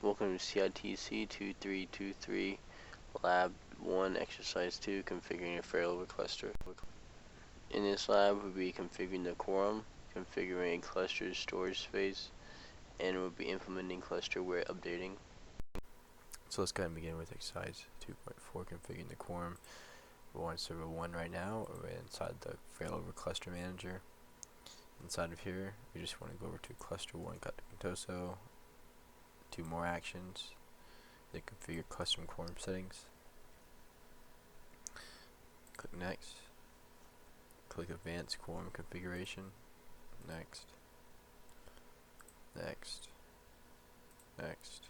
Welcome to CITC 2323, Lab 1, Exercise 2, Configuring a Failover Cluster. In this lab, we'll be configuring the Quorum, configuring a cluster storage space, and we'll be implementing cluster where updating. So let's go ahead and begin with exercise 2.4, configuring the Quorum. We're on server 1 right now. We're inside the Failover Cluster Manager. Inside of here, we just want to go over to cluster 1, cut to Contoso, 2 more actions, then configure custom Quorum settings. Click Next. Click Advanced Quorum Configuration. Next. Next. Next.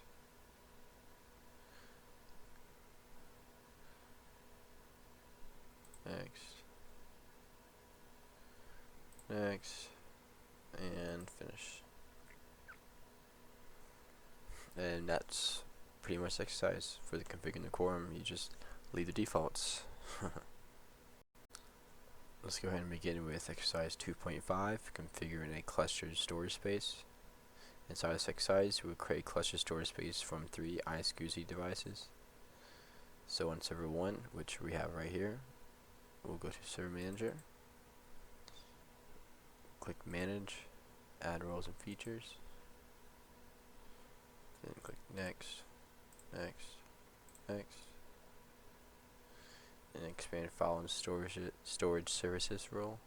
Next, and finish. And that's pretty much the exercise for the configuring the Quorum. You just leave the defaults. Let's go ahead and begin with exercise 2.5, configuring a cluster storage space. Inside this exercise, we'll create cluster storage space from 3 iSCSI devices. So on server 1, which we have right here, we'll go to Server Manager, click Manage, Add Roles and Features, then click Next, Next, Next, and expand File and Storage Services role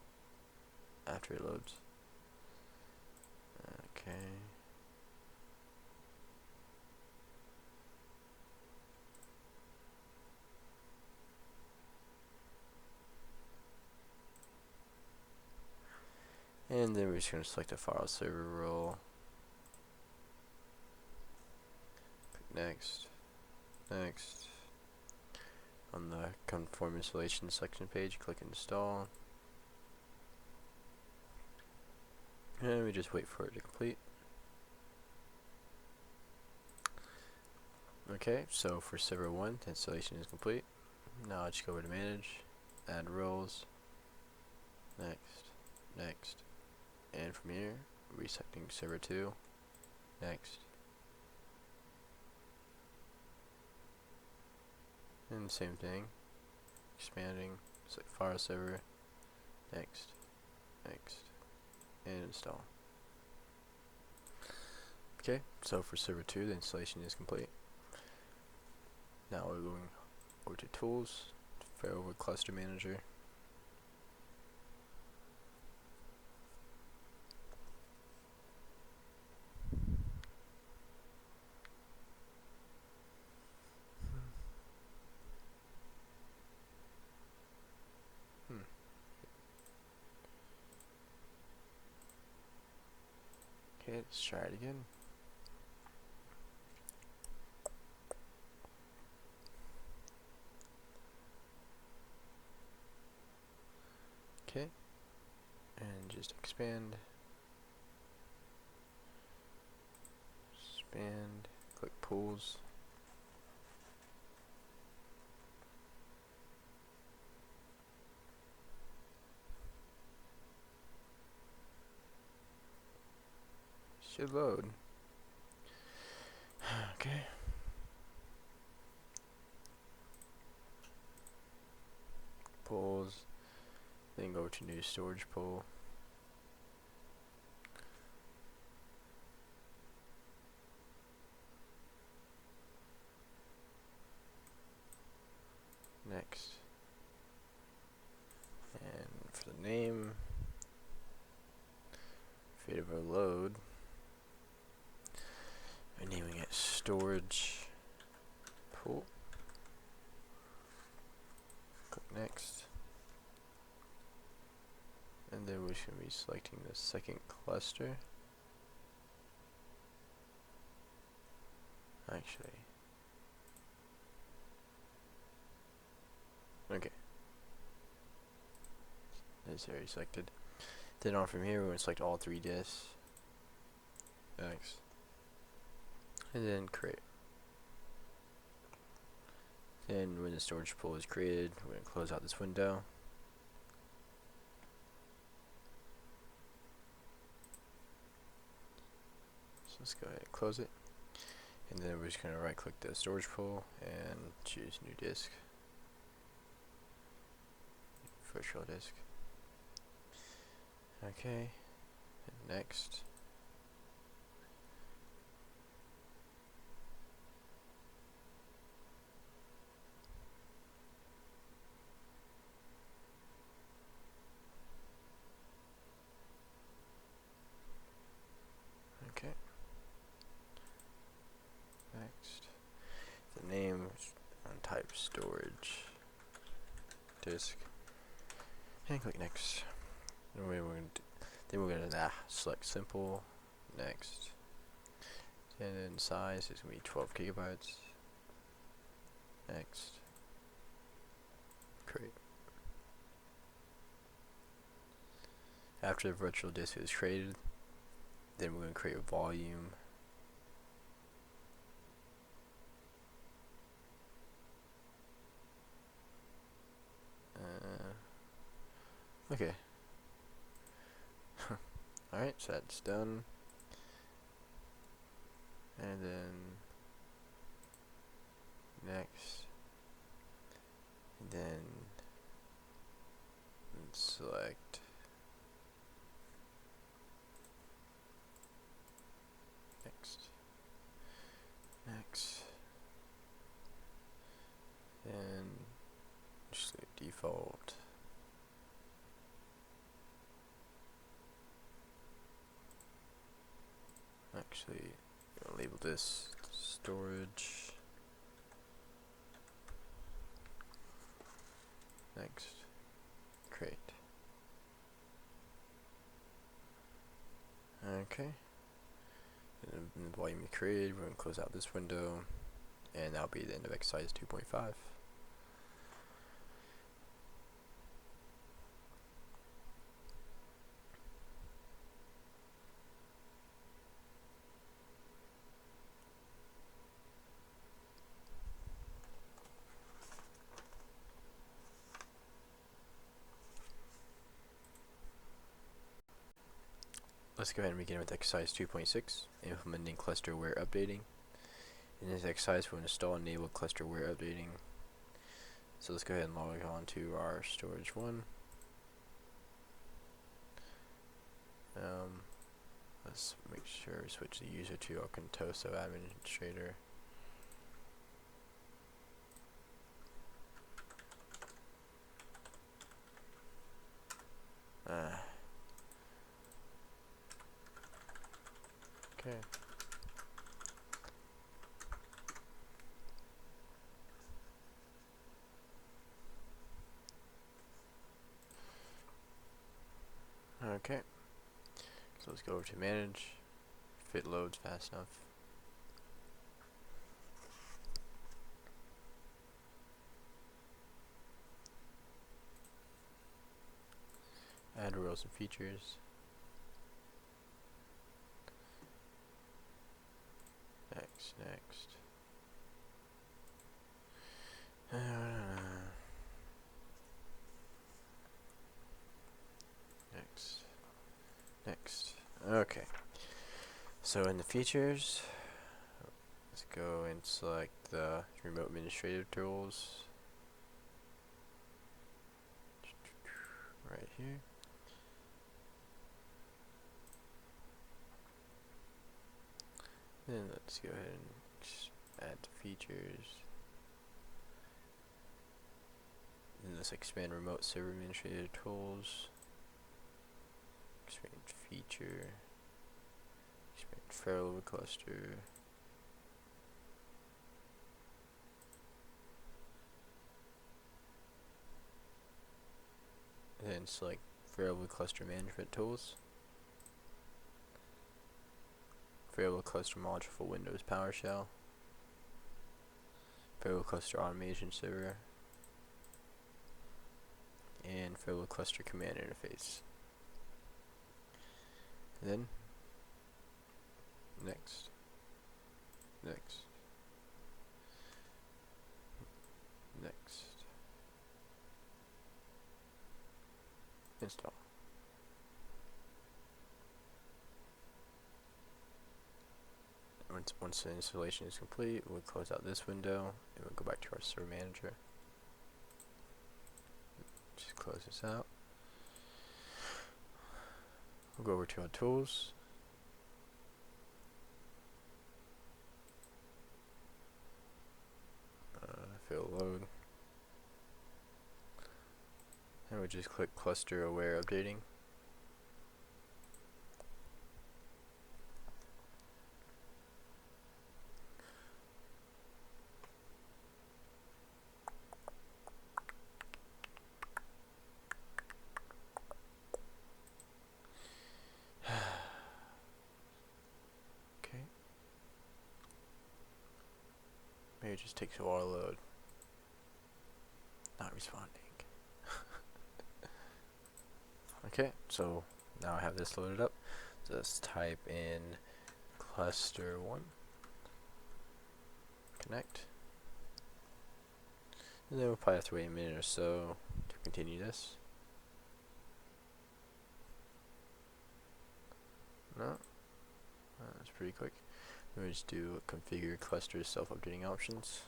after it loads. Okay. And then we're just going to select the file server role. Click Next, Next. On the Conform Installation section page, click Install. And we just wait for it to complete. Okay, so for server 1, the installation is complete. Now I'll just go over to Manage, Add Roles, Next, Next. And from here, reselecting server 2, next. And the same thing, expanding, select file server, next, next, and install. Okay, so for server 2, the installation is complete. Now we're going over to Tools, Failover Cluster Manager. Okay, let's try it again. Okay, and just expand, click Pools, should load. Okay. Pools, then go to new storage pool. Next. And for the name, Failover load. I'm naming it storage pool. Click Next. And then we should be selecting the second cluster. Actually. Okay. That's already selected. Then on from here, we're going to select all 3 disks. Next. And then create. Then when the storage pool is created, we're going to close out this window. So let's go ahead and close it. And then we're just going to right click the storage pool and choose new disk, virtual disk. Okay, and next. Okay. Next. The name and type storage disk. And click next. And then we're gonna select simple. Next. And then size is gonna be 12 gigabytes. Next. Create. After the virtual disk is created, then we're gonna create a volume. Okay. Alright, so that's done. And then next. And then select next. Next. And just leave default. Actually, I'll label this storage. Next, create. Okay. And the volume we created, we're going to close out this window, and that'll be the end of exercise 2.5. Let's go ahead and begin with exercise 2.6, implementing clusterware updating. In this exercise, we'll install and enable clusterware updating. So let's go ahead and log on to our storage one. Let's make sure we switch the user to Alcantoso administrator. Okay. Okay. So let's go over to manage. If it loads fast enough. Add roles and features. Next. Next. Okay. So in the features, let's go and select the remote administrative tools. Right here. Then let's go ahead and add the features. Then let's expand remote server administrative tools. Expand feature. Expand Failover cluster. And then select Failover cluster management tools. Failover cluster module for Windows PowerShell. Failover cluster automation server. And Failover cluster command interface. And then next. Install. I'm Once the installation is complete, we'll close out this window and we'll go back to our server manager. Just close this out. We'll go over to our tools. Fail load. And we'll just click cluster aware updating. Okay. Maybe it just takes a while to load. Not responding. Okay, so now I have this loaded up. Just type in cluster1 connect, and then we'll probably have to wait a minute or so to continue this. No, that's pretty quick. We'll just do configure cluster self-updating options,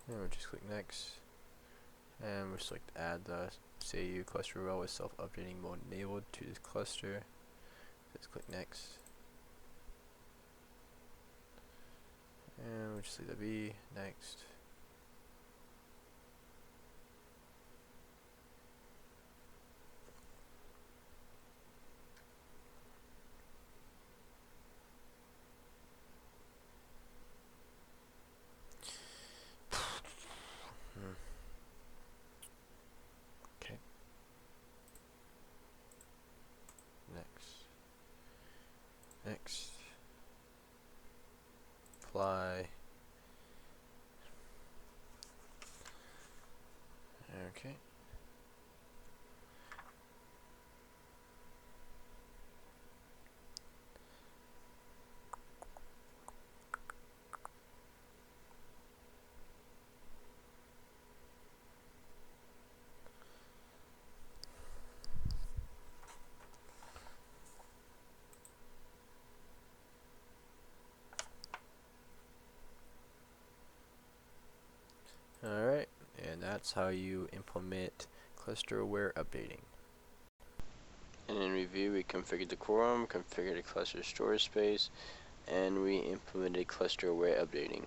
and we'll just click next. And we'll select add the CAU cluster rel with self-updating mode enabled to this cluster. Just click next. And we'll just leave that be. Next. Next, apply. Okay. Alright, and that's how you implement cluster aware updating. And in review, we configured the quorum, configured the cluster storage space, and we implemented cluster aware updating.